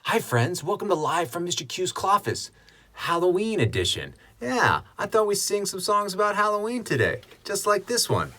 Hi friends, welcome to Live from Mr. Q's Cloffice, Halloween edition. Yeah, I thought we'd sing some songs about Halloween today, just like this one.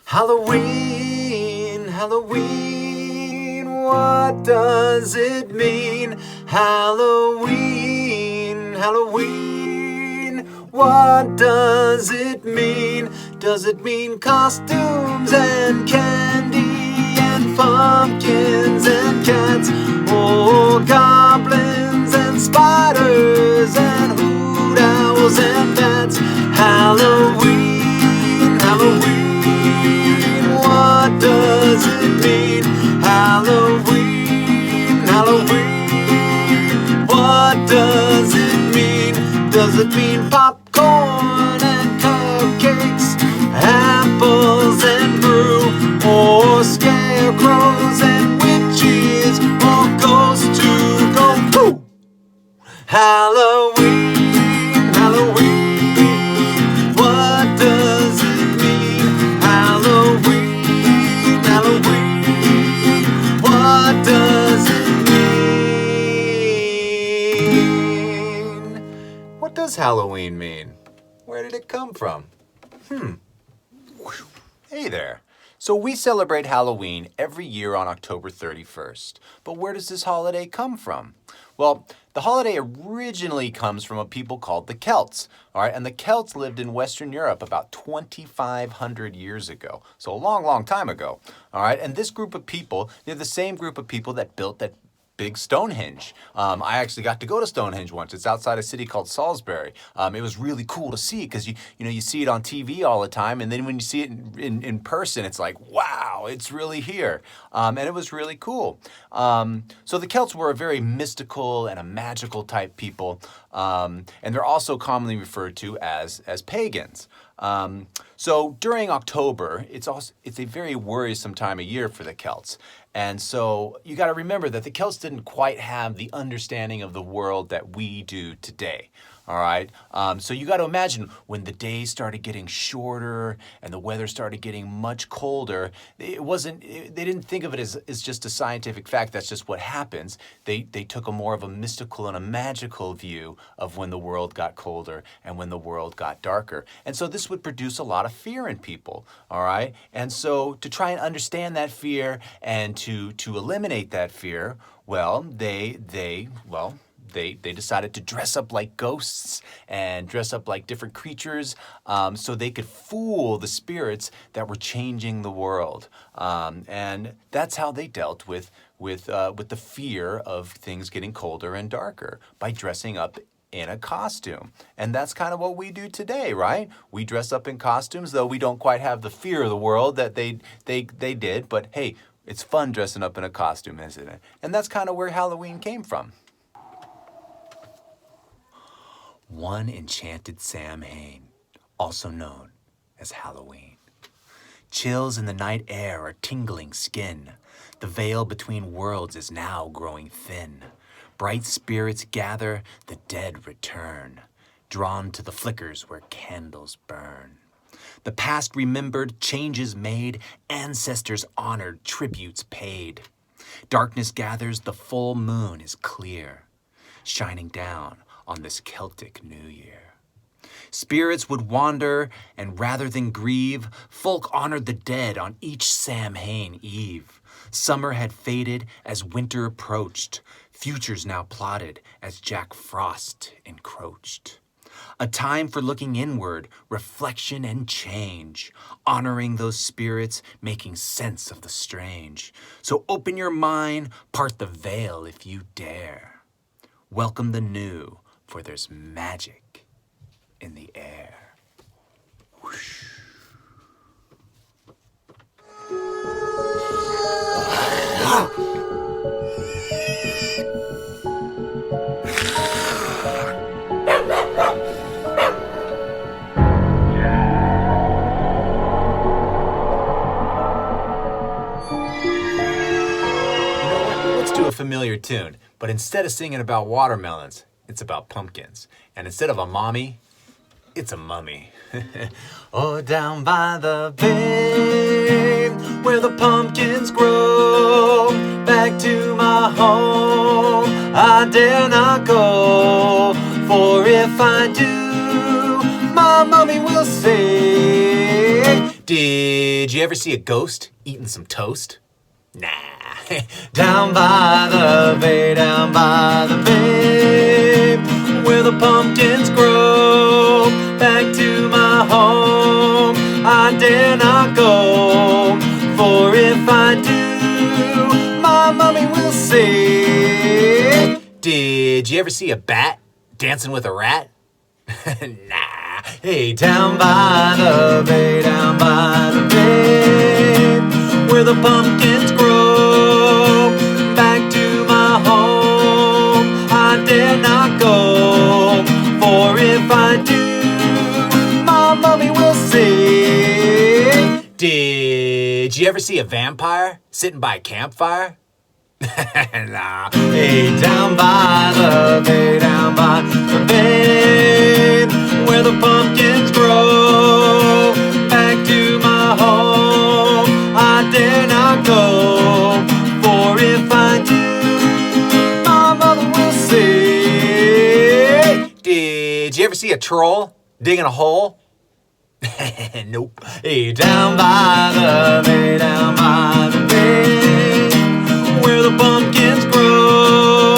Halloween, Halloween, what does it mean? Halloween, Halloween, what does it mean? Does it mean costumes and candy and pumpkins and cats? Or goblins and spiders and hoot owls and bats? Halloween, Halloween, what does it mean? Halloween, Halloween, what does it mean? Does it mean popcorn and cupcakes, apples and brew, or scarecrows and witches, or ghosts to go boo? Halloween, Halloween, what does it mean? Halloween, Halloween, what does it mean? What does Halloween mean? Where did it come from? Hey there. So we celebrate Halloween every year on October 31st. But where does this holiday come from? Well, the holiday originally comes from a people called the Celts, all right? And the Celts lived in Western Europe about 2,500 years ago. So a long, long time ago, all right? And this group of people, they're the same group of people that built that big Stonehenge. I actually got to go to Stonehenge once. It's outside a city called Salisbury. It was really cool to see because you see it on TV all the time, and then when you see it in person, it's like, wow, it's really here. And it was really cool. So the Celts were a very mystical and a magical type people, and they're also commonly referred to as pagans. So during October, it's a very worrisome time of year for the Celts. And so you got to remember that the Celts didn't quite have the understanding of the world that we do today. All right. So you got to imagine when the days started getting shorter and the weather started getting much colder, they didn't think of it as just a scientific fact. That's just what happens. They took a more of a mystical and a magical view of when the world got colder and when the world got darker. And so this would produce a lot of fear in people. All right. And so to try and understand that fear and to eliminate that fear, well, they decided to dress up like ghosts and dress up like different creatures so they could fool the spirits that were changing the world. And that's how they dealt with the fear of things getting colder and darker, by dressing up in a costume. And that's kind of what we do today, right? We dress up in costumes, though we don't quite have the fear of the world that they did. But hey, it's fun dressing up in a costume, isn't it? And that's kind of where Halloween came from. One enchanted Samhain, also known as Halloween. Chills in the night air are tingling skin. The veil between worlds is now growing thin. Bright spirits gather, the dead return, drawn to the flickers where candles burn. The past remembered, changes made, ancestors honored, tributes paid. Darkness gathers, the full moon is clear, shining down on this Celtic New Year. Spirits would wander, and rather than grieve, folk honored the dead on each Samhain eve. Summer had faded as winter approached, futures now plotted as Jack Frost encroached. A time for looking inward, reflection and change, honoring those spirits, making sense of the strange. So open your mind, part the veil if you dare. Welcome the new, for there's magic in the air. Whoosh. A familiar tune, but instead of singing about watermelons, it's about pumpkins. And instead of a mommy, it's a mummy. Oh, down by the bay, where the pumpkins grow, back to my home, I dare not go. For if I do, my mummy will say, did you ever see a ghost eating some toast? Nah. Down by the bay, where the pumpkins grow, back to my home, I dare not go. For if I do, my mummy will say, did you ever see a bat dancing with a rat? Nah. Hey, down by the bay, where the pumpkins grow, back to my home, I dare not go. For if I do, my mummy will say, did you ever see a vampire sitting by a campfire? Nah. Hey, down by the bay, where the pumpkins grow, back to my home, I dare not go. For if I do, my mother will say, did you ever see a troll digging a hole? Nope. Hey, down by the bay, where the pumpkins grow,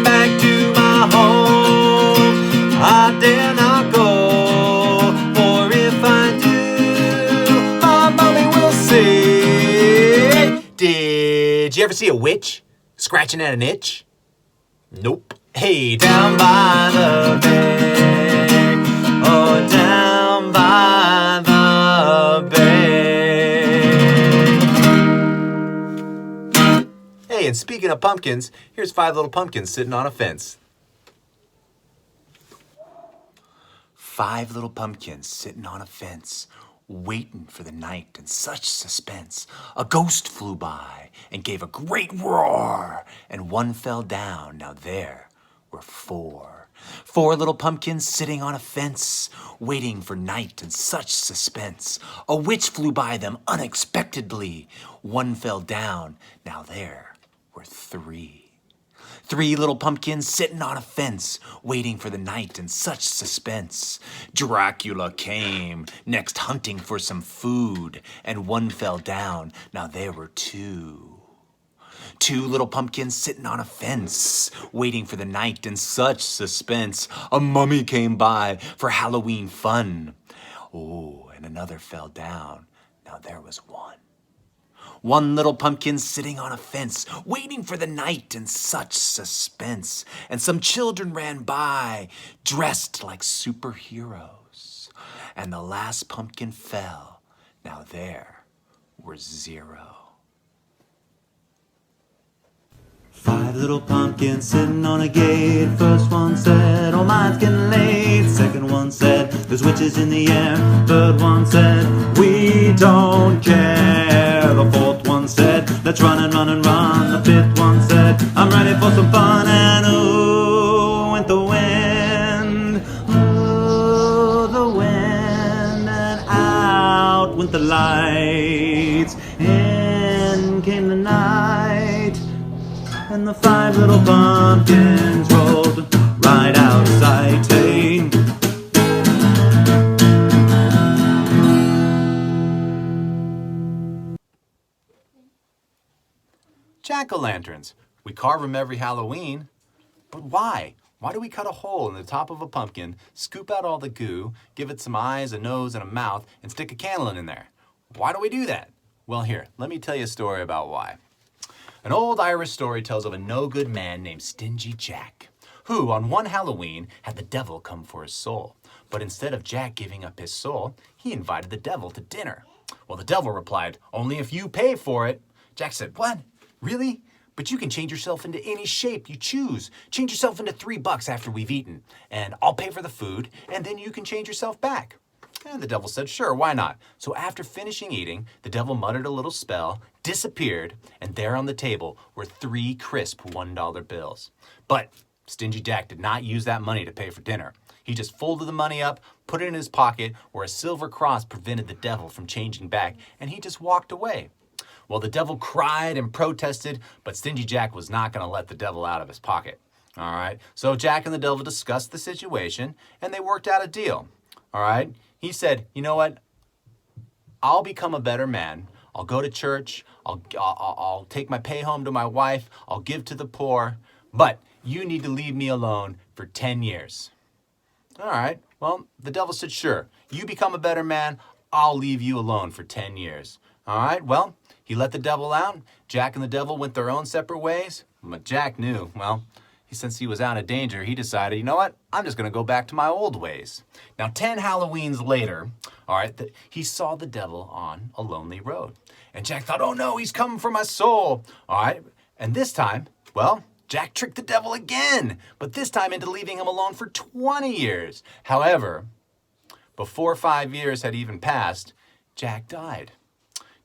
back to my home, I dare not go. For if I do, my mommy will say, did you ever see a witch scratching at an itch? Nope. Hey, down by the bay, oh, down by the bay. Hey, and speaking of pumpkins, here's 5 little pumpkins sitting on a fence. 5 little pumpkins sitting on a fence, waiting for the night in such suspense. A ghost flew by and gave a great roar, and one fell down. Now there were 4. 4 little pumpkins sitting on a fence, waiting for night in such suspense. A witch flew by them unexpectedly. One fell down. Now there were 3. 3 little pumpkins sitting on a fence, waiting for the night in such suspense. Dracula came, next hunting for some food, and one fell down. Now there were 2. 2 little pumpkins sitting on a fence, waiting for the night in such suspense. A mummy came by for Halloween fun. Oh, and another fell down. Now there was 1. 1 little pumpkin sitting on a fence, waiting for the night in such suspense. And some children ran by, dressed like superheroes. And the last pumpkin fell. Now there were 0. 5 little pumpkins sitting on a gate. First one said, oh, mine's getting late. Second one said, there's witches in the air. Third one said, we don't care. The fourth one said, let's run and run and run. The fifth one said, I'm ready for some fun. And ooh, went the wind. Ooh, the wind. And out went the lights. In came the night. And the 5 little pumpkins rolled right out of sight. Hey, jack-o'-lanterns. We carve them every Halloween. But why? Why do we cut a hole in the top of a pumpkin, scoop out all the goo, give it some eyes, a nose, and a mouth, and stick a candle in there? Why do we do that? Well, here, let me tell you a story about why. An old Irish story tells of a no-good man named Stingy Jack, who on one Halloween had the devil come for his soul. But instead of Jack giving up his soul, he invited the devil to dinner. Well, the devil replied, "Only if you pay for it." Jack said, "What? Really? But you can change yourself into any shape you choose. Change yourself into $3 after we've eaten, and I'll pay for the food, and then you can change yourself back." And the devil said, "Sure, why not?" So after finishing eating, the devil muttered a little spell, disappeared, and there on the table were 3 crisp $1 bills. But Stingy Jack did not use that money to pay for dinner. He just folded the money up, put it in his pocket where a silver cross prevented the devil from changing back, and he just walked away. Well, the devil cried and protested, but Stingy Jack was not going to let the devil out of his pocket. All right, so Jack and the devil discussed the situation, and they worked out a deal. All right, he said, "You know what? I'll become a better man. I'll go to church. I'll take my pay home to my wife. I'll give to the poor. But you need to leave me alone for 10 years. All right, well, the devil said, "Sure, you become a better man. I'll leave you alone for 10 years. All right, well, he let the devil out. Jack and the devil went their own separate ways. But Jack knew, well, since he was out of danger, he decided, you know what? I'm just going to go back to my old ways. Now, 10 Halloweens later, all right, he saw the devil on a lonely road. And Jack thought, oh no, he's coming for my soul. All right, and this time, well, Jack tricked the devil again, but this time into leaving him alone for 20 years. However, before 5 years had even passed, Jack died.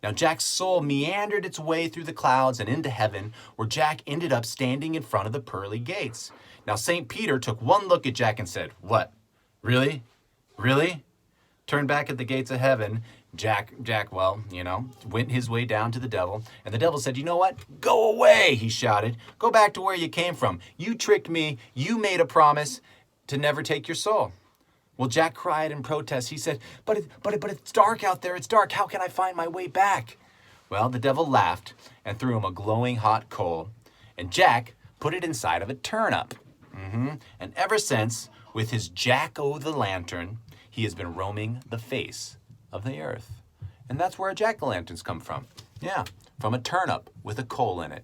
Now, Jack's soul meandered its way through the clouds and into heaven, where Jack ended up standing in front of the pearly gates. Now, St. Peter took one look at Jack and said, "What? Really? Really?" Turned back at the gates of heaven. Jack, well, went his way down to the devil. And the devil said, "You know what? Go away," he shouted. "Go back to where you came from. You tricked me. You made a promise to never take your soul." Well, Jack cried in protest. He said, but it's dark out there. It's dark. How can I find my way back?" Well, the devil laughed and threw him a glowing hot coal. And Jack put it inside of a turnip. And ever since, with his Jack-o'-the-lantern, he has been roaming the face of the earth. And that's where jack-o'-lanterns come from. Yeah, from a turnip with a coal in it.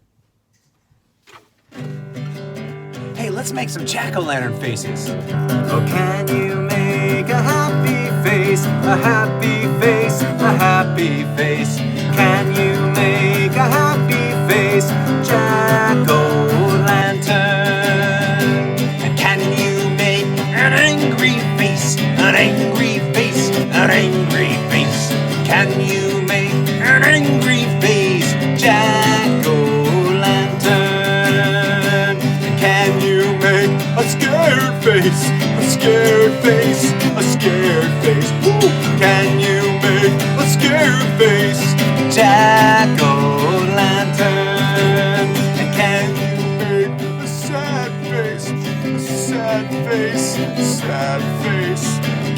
Hey, let's make some jack-o'-lantern faces. Oh, can you make a happy face, a happy face, a happy face? Can you make a happy face, Jack-o'-lantern? And can you make an angry face, an angry face, an angry face? Can you make an angry face, jack-o'-lantern? Can you make a scared face, a scared face, a scared face? Woo! Can you make a scared face, Jack-o'-lantern? And can you make a sad face, a sad face, a sad face?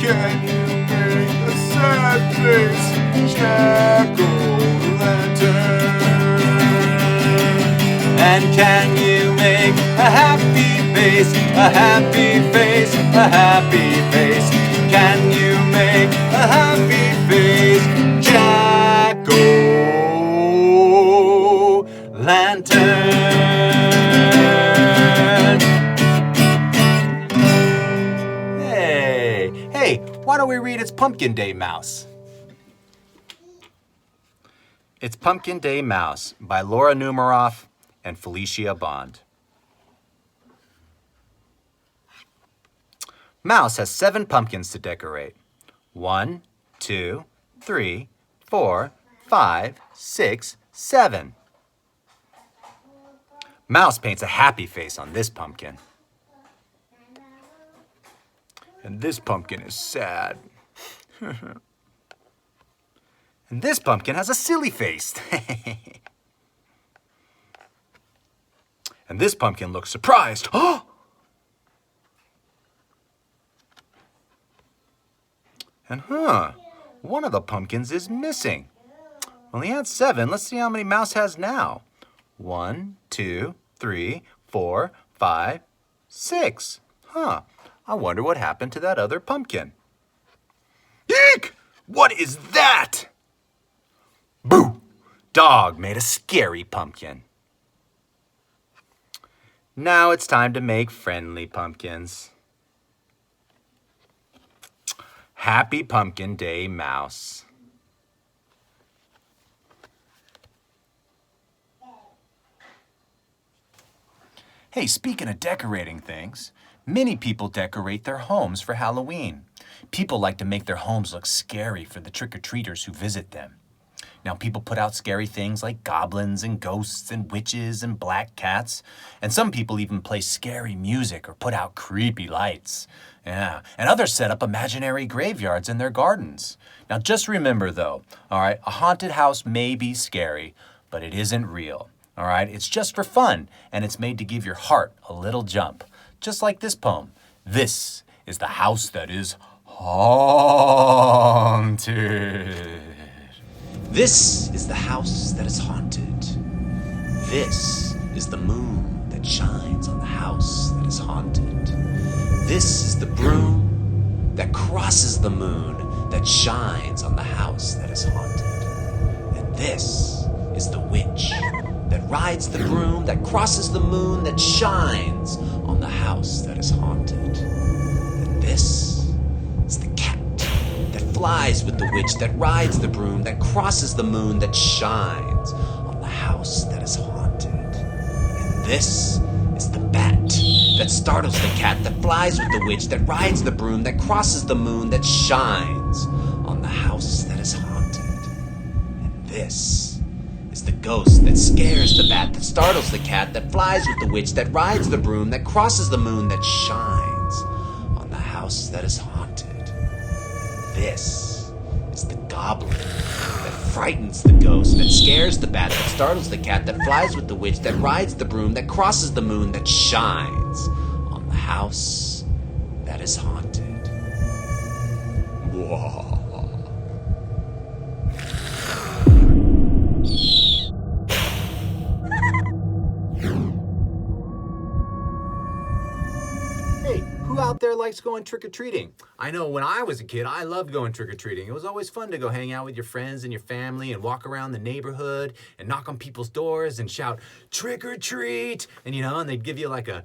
Can you make a sad face, Jack-o'-lantern? And can you make a happy face, a happy face, a happy face? Can you make a happy face, Jack-o'-lantern? Hey, why don't we read It's Pumpkin Day, Mouse? It's Pumpkin Day, Mouse by Laura Numeroff and Felicia Bond. Mouse has 7 pumpkins to decorate. 1, 2, 3, 4, 5, 6, 7. Mouse paints a happy face on this pumpkin. And this pumpkin is sad. And this pumpkin has a silly face. And this pumpkin looks surprised. And one of the pumpkins is missing. Well, he had 7. Let's see how many Mouse has now. 1, 2, 3, 4, 5, 6. Huh. I wonder what happened to that other pumpkin. Eek! What is that? Boo! Dog made a scary pumpkin. Now it's time to make friendly pumpkins. Happy Pumpkin Day, Mouse. Hey, speaking of decorating things, many people decorate their homes for Halloween. People like to make their homes look scary for the trick-or-treaters who visit them. Now, people put out scary things like goblins and ghosts and witches and black cats. And some people even play scary music or put out creepy lights. Yeah, and others set up imaginary graveyards in their gardens. Now, just remember though, all right, a haunted house may be scary, but it isn't real. All right, it's just for fun, and it's made to give your heart a little jump. Just like this poem. This is the house that is haunted. This is the house that is haunted. This is the moon that shines on the house that is haunted. This is the broom that crosses the moon that shines on the house that is haunted. And this is the witch that rides the broom that crosses the moon that shines on the house that is haunted. And this is the cat that flies with the witch that rides the broom that crosses the moon that shines on the house that is haunted. And this is the bat that startles the cat that flies with the witch that rides the broom that crosses the moon that shines on the house that is haunted. And this is the ghost that scares the bat that startles the cat that flies with the witch that rides the broom that crosses the moon that shines on the house that is haunted. This is the goblin that frightens the ghost, that scares the bat, that startles the cat, that flies with the witch, that rides the broom, that crosses the moon, that shines on the house that is haunted. Whoa. Who out there likes going trick-or-treating? I know when I was a kid, I loved going trick-or-treating. It was always fun to go hang out with your friends and your family and walk around the neighborhood and knock on people's doors and shout, trick-or-treat! And, and they'd give you like a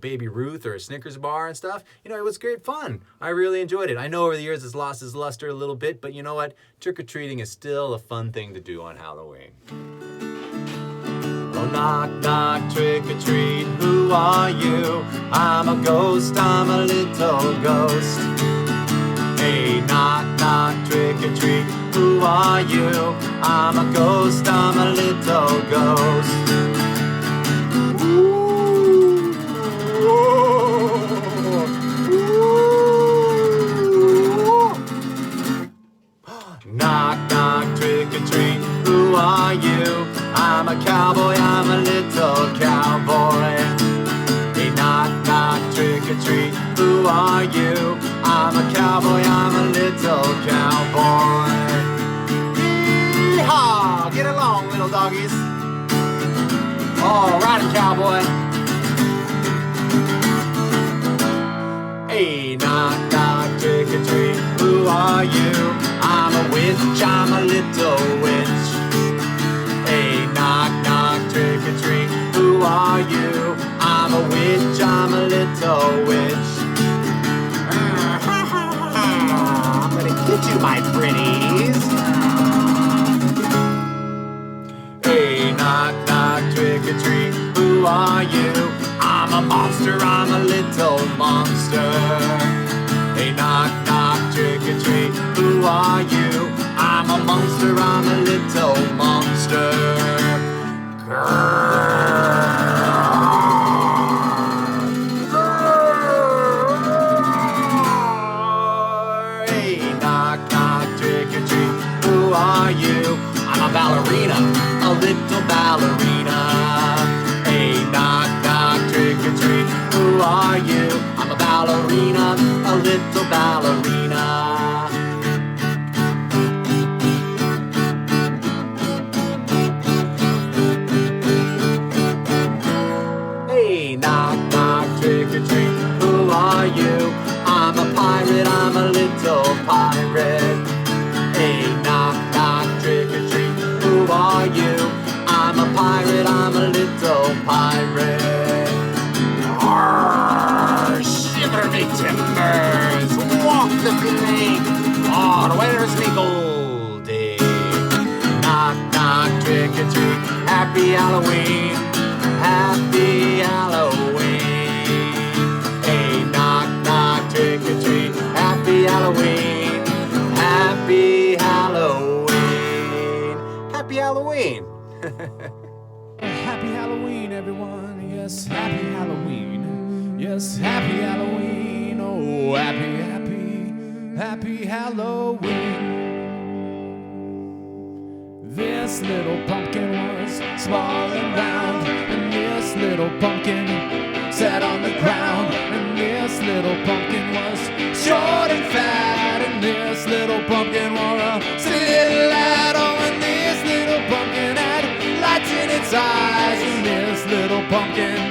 Baby Ruth or a Snickers bar and stuff. It was great fun. I really enjoyed it. I know over the years it's lost its luster a little bit, but you know what? Trick-or-treating is still a fun thing to do on Halloween. Oh, knock, knock, trick or treat, who are you? I'm a ghost, I'm a little ghost. Hey, knock, knock, trick or treat, who are you? I'm a ghost, I'm a little ghost. Ooh, ooh, ooh. Knock, knock, trick or treat, who are you? I'm a cowboy, I'm a little cowboy. Hey, knock, knock, trick or treat, who are you? I'm a cowboy, I'm a little cowboy. Yee-haw! Get along, little doggies. All right, cowboy. Hey, knock, knock, trick or treat, who are you? I'm a witch, I'm a little witch. Hey, knock, knock, trick or treat, who are you? I'm a witch, I'm a little witch. I'm gonna get you, my pretties. Hey, knock, knock, trick or treat, who are you? I'm a monster, I'm a little monster. Hey, knock, knock, trick or treat, who are you? I'm a monster, I'm a little monster. Hey, knock, knock, trick or treat, who are you? I'm a ballerina, a little ballerina. Hey, knock, knock, trick or treat, who are you? I'm a ballerina, a little ballerina. are you? I'm a pirate, I'm a little pirate. Hey, knock, knock, trick or treat. Who are you? I'm a pirate, I'm a little pirate. Arr, shiver me timbers, walk the plank. Oh, where's me Goldie? Knock, knock, trick or treat. Happy Halloween, happy Halloween. Hey, knock, knock, trick or treat. Happy Halloween, happy Halloween. Happy Halloween. Happy Halloween, everyone. Yes, happy Halloween. Yes, happy Halloween. Oh, happy, happy, happy Halloween. This little pumpkin was small and round, and this little pumpkin sat on the ground, and this little pumpkin was short and fat, and this little pumpkin wore a silly little hat. Oh, and this little pumpkin had lights in its eyes, and this little pumpkin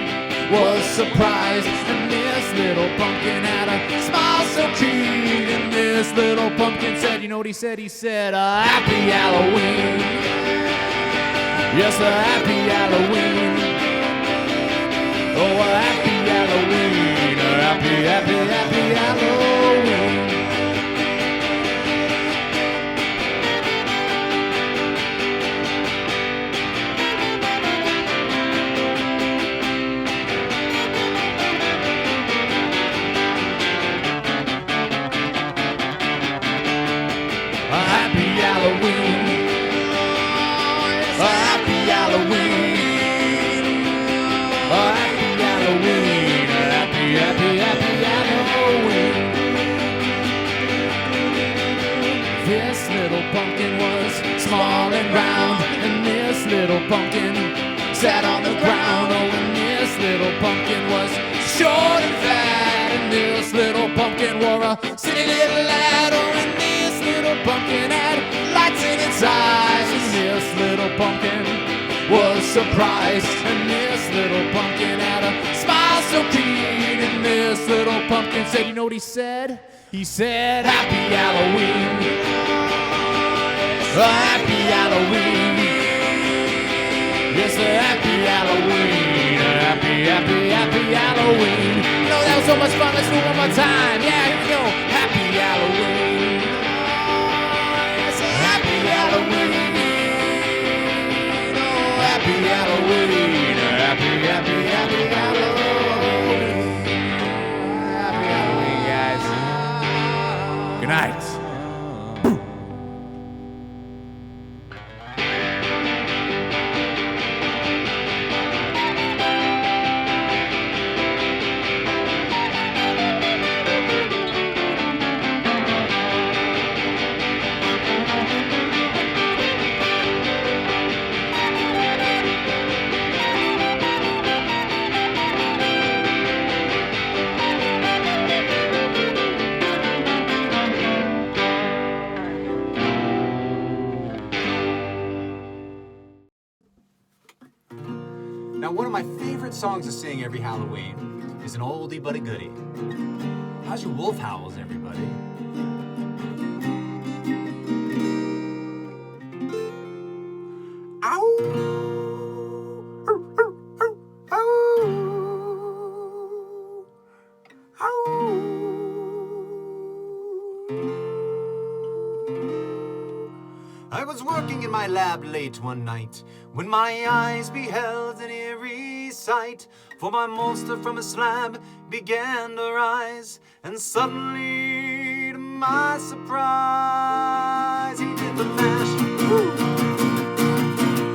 was surprised, and this little pumpkin had a smile so cute, and this little pumpkin said, you know what he said? He said, happy Halloween. Yes, a happy Halloween. Oh, a happy Halloween. A happy, happy, happy Halloween. A happy Halloween. A happy Halloween. A happy Halloween. A happy, happy, happy Halloween. This little pumpkin was small and round, and this little pumpkin sat on the ground. Oh, and this little pumpkin was short and fat, and this little pumpkin wore a silly little hat. Oh, and this little pumpkin had lights in its eyes, and this little pumpkin was surprised, and this little pumpkin had a smile so keen, and this little pumpkin said, you know what he said? He said, happy Halloween. A happy Halloween. Yes, a happy Halloween. A happy, happy, happy Halloween. You know, that was so much fun. Let's do it one more time. Yeah, here we go. Happy Halloween. Yes, a happy Halloween. Oh, happy Halloween. A happy, happy, happy Halloween. Happy Halloween, guys. Good night. Now, one of my favorite songs to sing every Halloween is an oldie but a goodie. How's your wolf howls, everybody? I was working in my lab late one night when my eyes beheld an eerie sight. For my monster from a slab began to rise, and suddenly, to my surprise, he did the mash. Woo!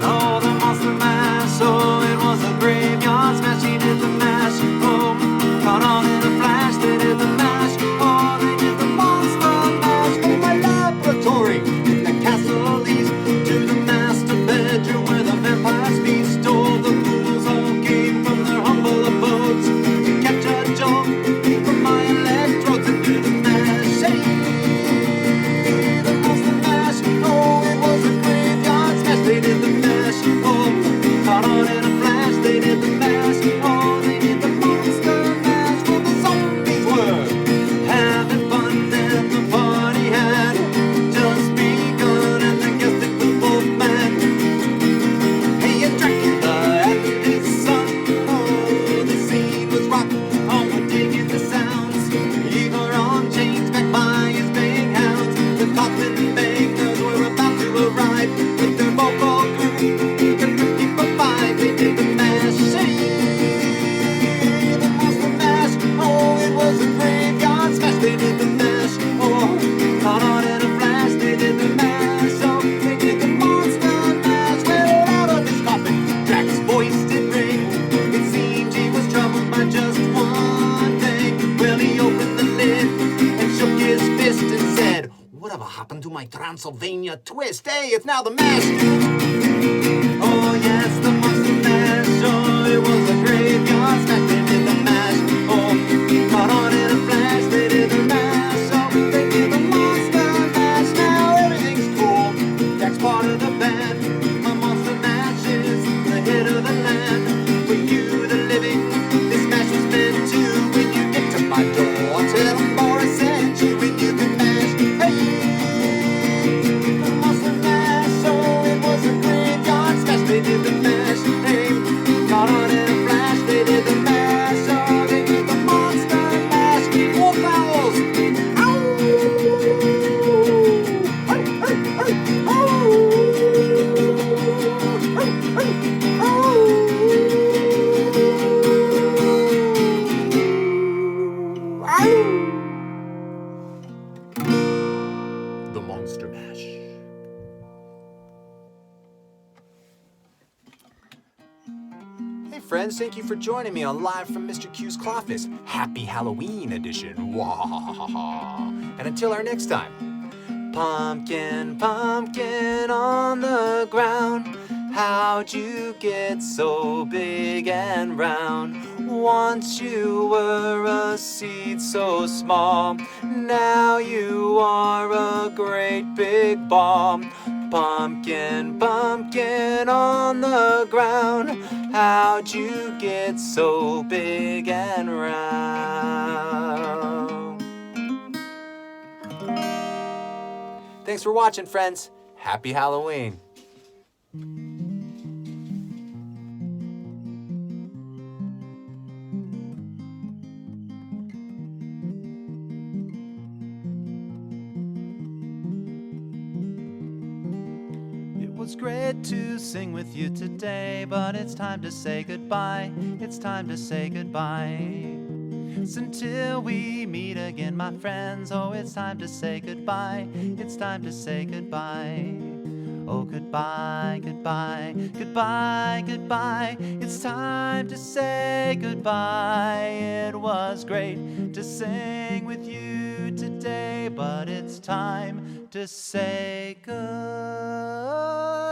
Oh, the monster mash. Oh, it was a graveyard smash. He did the mash. Oh, caught on in a flash. They did the mash. Oh, they did the monster mash. Oh, my laboratory in the castle leads to the master bedroom where the vampires feast. Oh, the fools all came from their humble abodes to catch a jolt from my electrodes and do the mash. Hey, the monster mash. Oh, it was a great my Transylvania twist. Hey, it's now the mash. Oh yes, the monster mash. Oh, it was a graveyard smash. They did the mash. Oh, caught on in a flash. They did the mash. Oh, they did the monster mash. Now everything's cool. Jack's part of the band. My monster mash is the hit of the land. For you, the living, this mash was meant to. When you get to my door, tell them Boris sent you. When you can mash, hey, the monster mash. Oh, it was a graveyard smash. They did the mash. Hey, caught on in a flash. They did the mash. Oh, they did the monster mash. More vowels. Ow! Hey, hey, hey. Oh! Hey, hey, oh! The Monster Mash. Hey friends, thank you for joining me on Live from Mr. Q's Cloffice. Happy Halloween edition. Wahahaha. And until our next time. Pumpkin, pumpkin on the ground. How'd you get so big and round? Once you were a seed so small. Now you are a great big ball. Pumpkin, pumpkin on the ground. How'd you get so big and round? Thanks for watching, friends. Happy Halloween. It was great to sing with you today, but it's time to say goodbye. It's time to say goodbye. So until we meet again, my friends, oh, it's time to say goodbye. It's time to say goodbye. Oh, goodbye, goodbye, goodbye, goodbye. It's time to say goodbye. It was great to sing with you today, but it's time to say goodbye.